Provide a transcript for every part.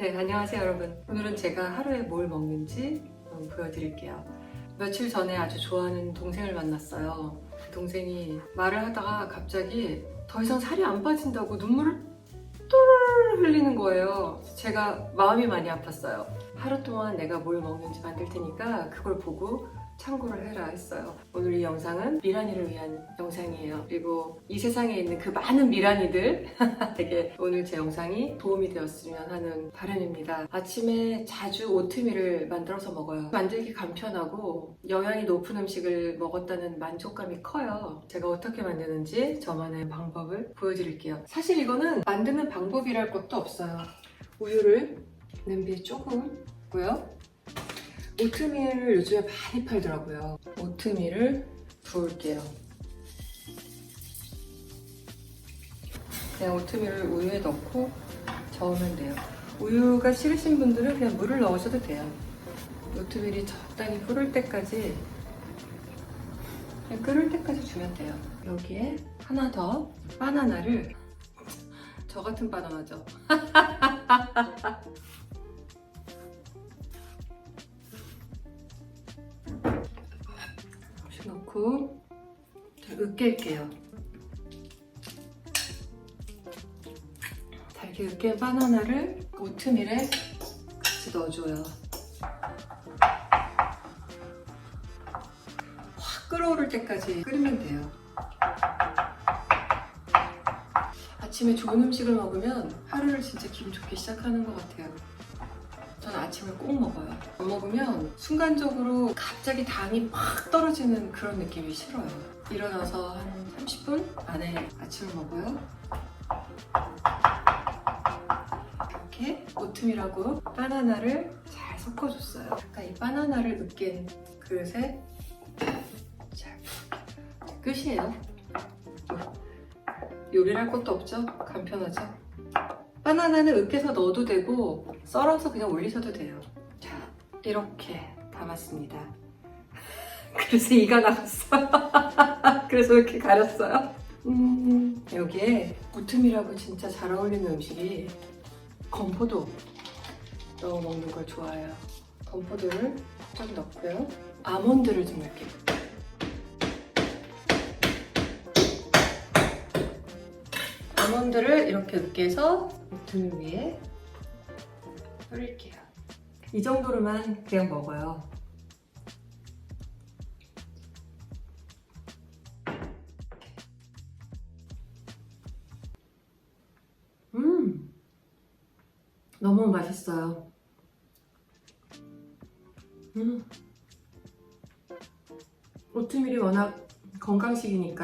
네, 안녕하세요 여러분. 오늘은 제가 하루에 뭘 먹는지 보여드릴게요. 며칠 전에 아주 좋아하는 동생을 만났어요. 그 동생이 말을 하다가 갑자기 더 이상 살이 안 빠진다고 눈물을 똘 흘리는 거예요. 제가 마음이 많이 아팠어요. 하루 동안 내가 뭘 먹는지 만들 테니까 그걸 보고 참고를 해라 했어요. 오늘 이 영상은 미란이를 위한 영상이에요. 그리고 이 세상에 있는 그 많은 미란이들에게 오늘 제 영상이 도움이 되었으면 하는 바람입니다. 아침에 자주 오트밀을 만들어서 먹어요. 만들기 간편하고 영양이 높은 음식을 먹었다는 만족감이 커요. 제가 어떻게 만드는지 저만의 방법을 보여드릴게요. 사실 이거는 만드는 방법이랄 것도 없어요. 우유를 냄비에 조금 붓고요. 오트밀을 요즘에 많이 팔더라고요. 오트밀을 부을게요. 그냥 오트밀을 우유에 넣고 저으면 돼요. 우유가 싫으신 분들은 그냥 물을 넣으셔도 돼요. 오트밀이 적당히 끓을 때까지 주면 돼요. 여기에 하나 더 바나나를 저 같은 바나나죠. 넣고 으깰게요. 잘게 으깬 바나나를 오트밀에 같이 넣어줘요. 확 끓어오를 때까지 끓이면 돼요. 아침에 좋은 음식을 먹으면 하루를 진짜 기분 좋게 시작하는 것 같아요. 저는 아침을 꼭 먹어요. 안 먹으면 순간적으로 갑자기 당이 팍 떨어지는 그런 느낌이 싫어요. 일어나서 한 30분 안에 아침을 먹어요. 이렇게 오트밀하고 바나나를 잘 섞어줬어요. 아까 이 바나나를 으깬 그릇에 잘 끝이에요. 요리를 할 것도 없죠? 간편하죠? 바나나는 으깨서 넣어도 되고 썰어서 그냥 올리셔도 돼요. 자, 이렇게 담았습니다. 그래서 이가 나갔어요. 그래서 이렇게 가렸어요. 여기에 오트밀하고 진짜 잘 어울리는 음식이 건포도 넣어 먹는 걸 좋아해요. 건포도를 좀 넣고요. 아몬드를 좀 넣을게요. 아몬드를 이렇게 으깨서 오트밀 위에 뿌릴게요. 이 정도로만 그냥 먹어요. 너무 맛있어요. 오트밀이 워낙 건강식이니까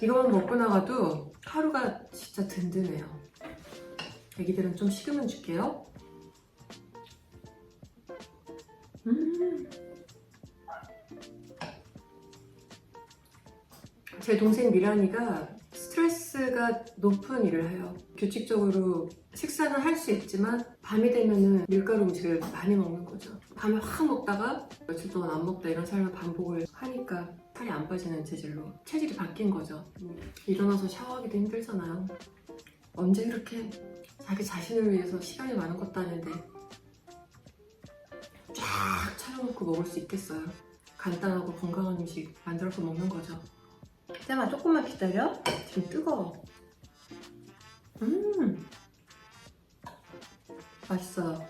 이거만 먹고 나가도 하루가 진짜 든든해요. 애기들은 좀 식으면 줄게요. 제 동생 미란이가 스트레스가 높은 일을 해요. 규칙적으로 식사는 할 수 있지만 밤이 되면은 밀가루 음식을 많이 먹는 거죠. 밤에 확 먹다가 며칠 동안 안 먹다 이런 삶을 반복을 하니까 살이 안 빠지는 체질로 체질이 바뀐 거죠. 일어나서 샤워하기도 힘들잖아요. 언제 그렇게 자기 자신을 위해서 시간이 많은 것도 아닌데 쫙 차려놓고 먹을 수 있겠어요. 간단하고 건강한 음식 만들어서 먹는 거죠. 쌤아 조금만 기다려. 지금 뜨거워. 맛있어요.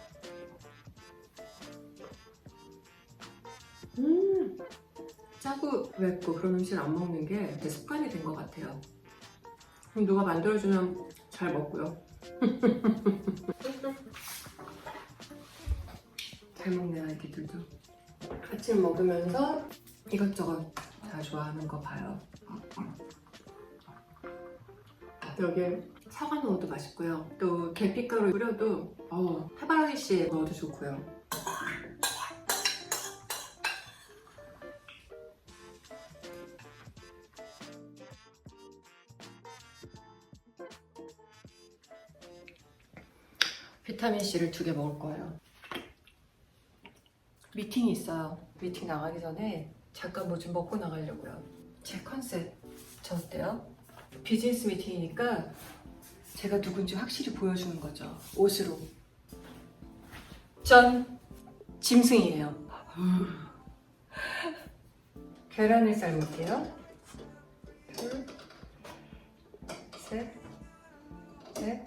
짜고 맵고 그런 음식을 안 먹는 게 제 습관이 된 것 같아요. 누가 만들어주면 잘 먹고요. 잘 먹네 아이들도. 아침 먹으면서 이것저것 다 좋아하는 거 봐요. 여기에 사과 넣어도 맛있고요. 또 계피가루 뿌려도 해바라기씨 넣어도 좋고요. 비타민C를 2개 먹을 거예요. 미팅이 있어요. 미팅 나가기 전에 잠깐 뭐 좀 먹고 나가려고요. 제 컨셉 저 어때요? 비즈니스 미팅이니까 제가 누군지 확실히 보여주는 거죠. 옷으로. 짠! 짐승이에요. 계란을 삶을게요. 둘, 셋, 넷,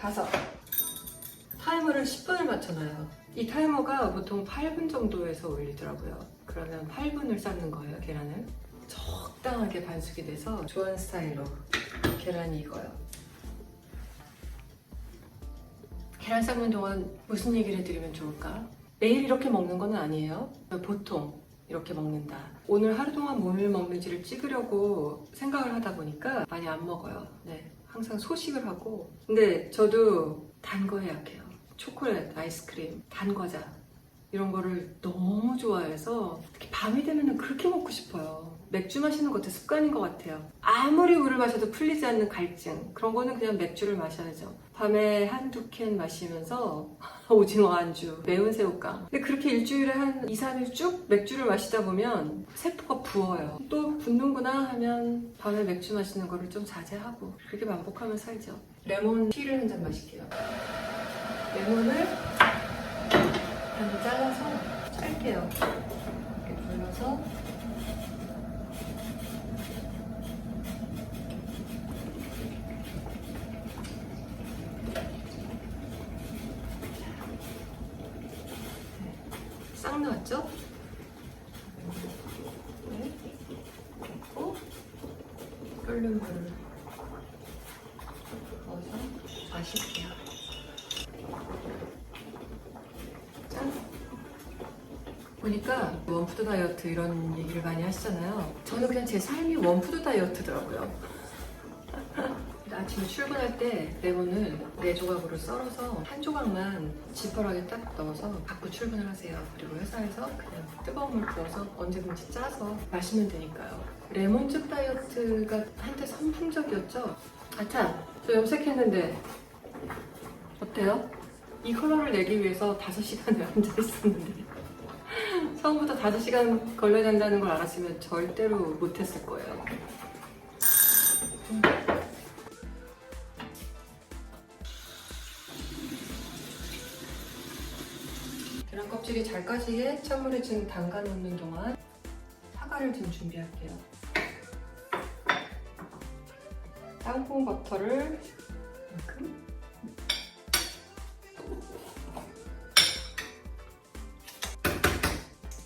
다섯. 타이머를 10분을 맞춰놔요. 이 타이머가 보통 8분 정도에서 올리더라고요. 그러면 8분을 삶는 거예요, 계란을. 적당하게 반숙이 돼서 좋아하는 스타일로 계란이 익어요. 계란 삶는 동안 무슨 얘기를 해드리면 좋을까? 매일 이렇게 먹는 건 아니에요. 보통 이렇게 먹는다. 오늘 하루 동안 뭘 먹는지를 찍으려고 생각을 하다 보니까 많이 안 먹어요. 네, 항상 소식을 하고. 근데 저도 단 거에 약해요. 초콜릿, 아이스크림, 단 과자 이런 거를 너무 좋아해서 특히 밤이 되면 그렇게 먹고 싶어요. 맥주 마시는 것도 습관인 것 같아요. 아무리 물을 마셔도 풀리지 않는 갈증, 그런 거는 그냥 맥주를 마셔야죠. 밤에 한두 캔 마시면서 오징어 안주, 매운 새우깡. 근데 그렇게 일주일에 한 2, 3일 쭉 맥주를 마시다 보면 세포가 부어요. 또 붓는구나 하면 밤에 맥주 마시는 거를 좀 자제하고 그렇게 반복하면 살죠. 레몬 티를 한 잔 마실게요. 레몬을 반으로 잘라서 짤게요. 이렇게 불러서 싹 나왔죠? 네. 그리고 끓는 물을 넣어서 마실게요. 짠! 보니까 원푸드 다이어트 이런 얘기를 많이 하시잖아요. 저는 그냥 제 삶이 원푸드 다이어트더라고요. 아침에 출근할 때 레몬을 4조각으로 썰어서 한 조각만 지퍼락에 딱 넣어서 갖고 출근을 하세요. 그리고 회사에서 그냥 뜨거운 물 부어서 언제든지 짜서 마시면 되니까요. 레몬즙 다이어트가 한때 선풍적이었죠? 아참, 저 염색했는데 어때요? 이 컬러를 내기 위해서 5시간을 앉아 있었는데 처음부터 5시간 걸려야 된다는 걸 알았으면 절대로 못했을 거예요. 계란 껍질이 잘 까지게 찬물에 좀 담가 놓는 동안 사과를 좀 준비할게요. 땅콩 버터를 이만큼.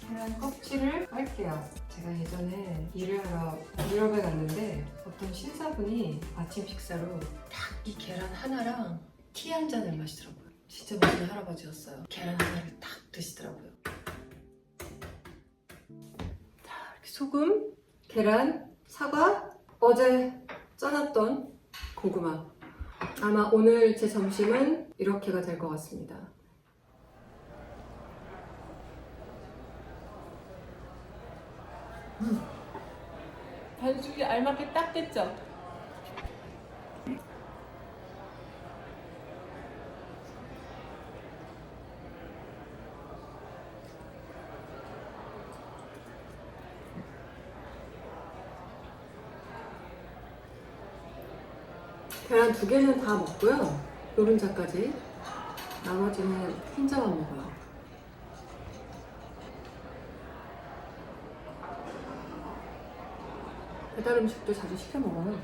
계란 껍질을 깔게요. 제가 예전에 일을 하러 유럽에 갔는데 어떤 신사분이 아침 식사로 딱 이 계란 하나랑 티 한 잔을 마시더라고요. 진짜 멋진 할아버지였어요. 계란 하나를 딱 드시더라고요. 자, 이렇게 소금, 계란, 사과, 어제 쪄놨던 고구마. 아마 오늘 제 점심은 이렇게가 될 것 같습니다. 반죽이 알맞게 딱 됐죠? 계란 2개는 다 먹고요. 노른자까지. 나머지는 흰자만 먹어요. 배달 음식도 자주 시켜 먹어요.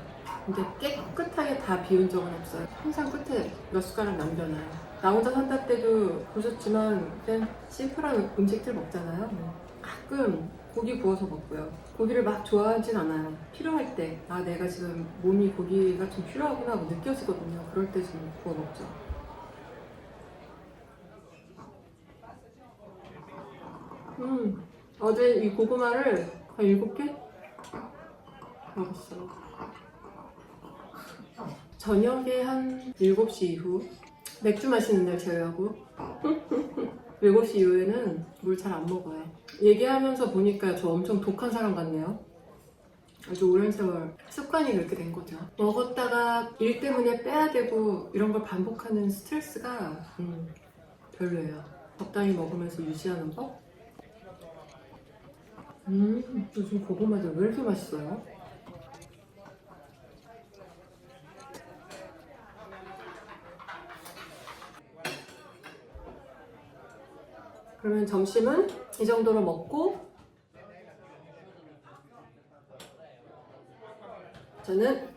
근데 깨끗하게 다 비운 적은 없어요. 항상 끝에 몇 숟가락 남겨놔요. 나 혼자 산다 때도 보셨지만 그냥 심플한 음식들 먹잖아요. 가끔 고기 구워서 먹고요. 고기를 막 좋아하진 않아요. 필요할 때, 아 내가 지금 몸이 고기가 좀 필요하구나 하고 느껴지거든요. 그럴 때 좀 구워 먹죠. 어제 이 고구마를 한 7개 먹었어요. 저녁에 한 7시 이후 맥주 마시는 날 제외하고 7시 이후에는 물 잘 안 먹어요. 얘기하면서 보니까 저 엄청 독한 사람 같네요. 아주 오랜 세월 습관이 그렇게 된 거죠. 먹었다가 일 때문에 빼야 되고 이런 걸 반복하는 스트레스가 별로예요. 적당히 먹으면서 유지하는 법? 요즘 고구마들 왜 이렇게 맛있어요? 그러면 점심은 이 정도로 먹고 저는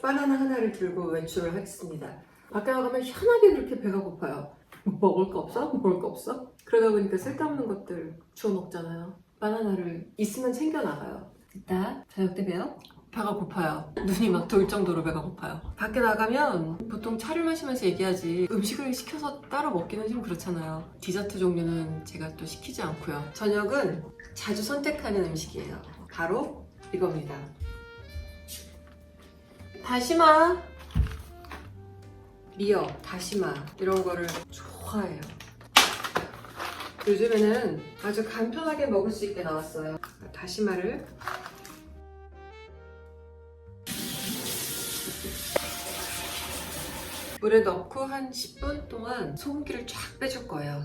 바나나 하나를 들고 외출을 하겠습니다. 밖에 나가면 희한하게 그렇게 배가 고파요. 먹을 거 없어? 먹을 거 없어? 그러다 보니까 쓸데없는 것들 주워 먹잖아요. 바나나를 있으면 챙겨 나가요. 이따 저녁 때 봬요. 배가 고파요. 눈이 막 돌 정도로 배가 고파요. 밖에 나가면 보통 차를 마시면서 얘기하지 음식을 시켜서 따로 먹기는 좀 그렇잖아요. 디저트 종류는 제가 또 시키지 않고요. 저녁은 자주 선택하는 음식이에요. 바로 이겁니다. 다시마, 미역, 다시마 이런 거를 좋아해요. 요즘에는 아주 간편하게 먹을 수 있게 나왔어요. 다시마를 물에 넣고 한 10분 동안 소금기를 쫙 빼줄 거예요.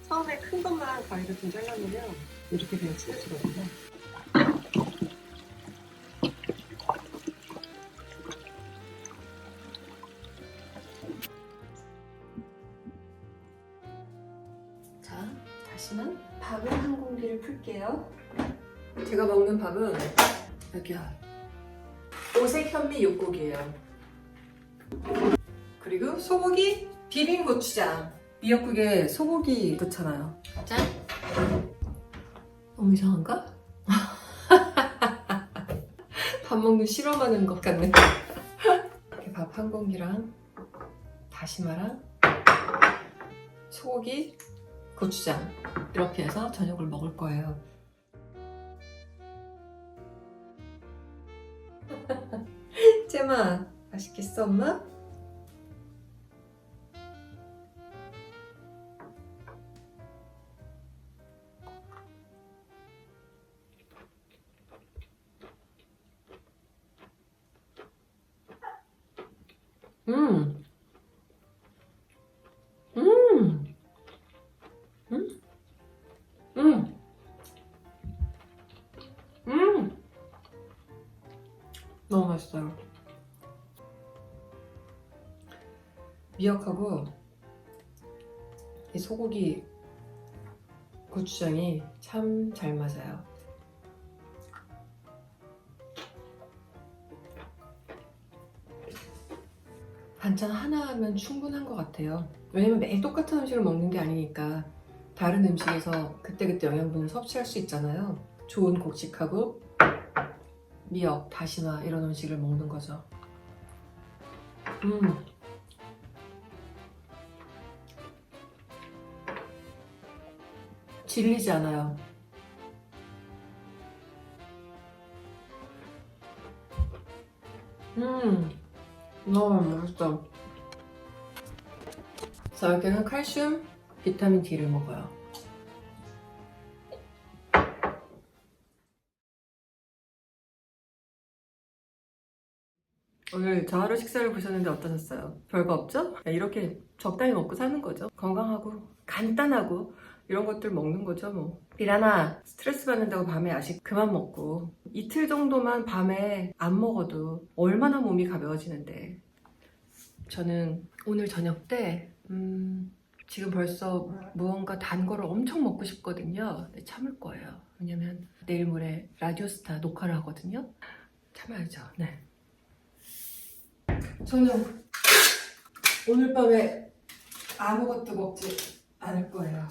처음에 큰 것만 가위로 좀 잘라내면 이렇게 그냥 찢어지거든요. 자, 다시는 밥을 한 공기를 풀게요. 제가 먹는 밥은 여기야. 오색 현미 육국이에요. 그리고 소고기 비빔고추장. 미역국에 소고기 넣잖아요. 짠! 너무 이상한가? 밥 먹는 실험하는 것 같네. 이렇게 밥 한 공기랑 다시마랑 소고기, 고추장 이렇게 해서 저녁을 먹을 거예요. 잼아, 맛있겠어 엄마? 음, 음, 음, 음, 너무 맛있어요. 미역하고 이 소고기 고추장이 참 잘 맞아요. 반찬 하나 하면 충분한 것 같아요. 왜냐면 매일 똑같은 음식을 먹는 게 아니니까 다른 음식에서 그때그때 영양분을 섭취할 수 있잖아요. 좋은 곡식하고 미역, 다시마 이런 음식을 먹는 거죠. 질리지 않아요. 너무 맛있어. 자, 여기는 칼슘, 비타민 D를 먹어요. 오늘 저 하루 식사를 보셨는데 어떠셨어요? 별거 없죠? 이렇게 적당히 먹고 사는 거죠. 건강하고 간단하고 이런 것들 먹는 거죠 뭐. 비라나 스트레스 받는다고 밤에 야식 그만 먹고 이틀 정도만 밤에 안 먹어도 얼마나 몸이 가벼워지는데. 저는 오늘 저녁 때 지금 벌써 무언가 단 거를 엄청 먹고 싶거든요. 근데 참을 거예요. 왜냐면 내일 모레 라디오스타 녹화를 하거든요. 참아야죠. 네. 저는 오늘 밤에 아무것도 먹지 않을 거예요.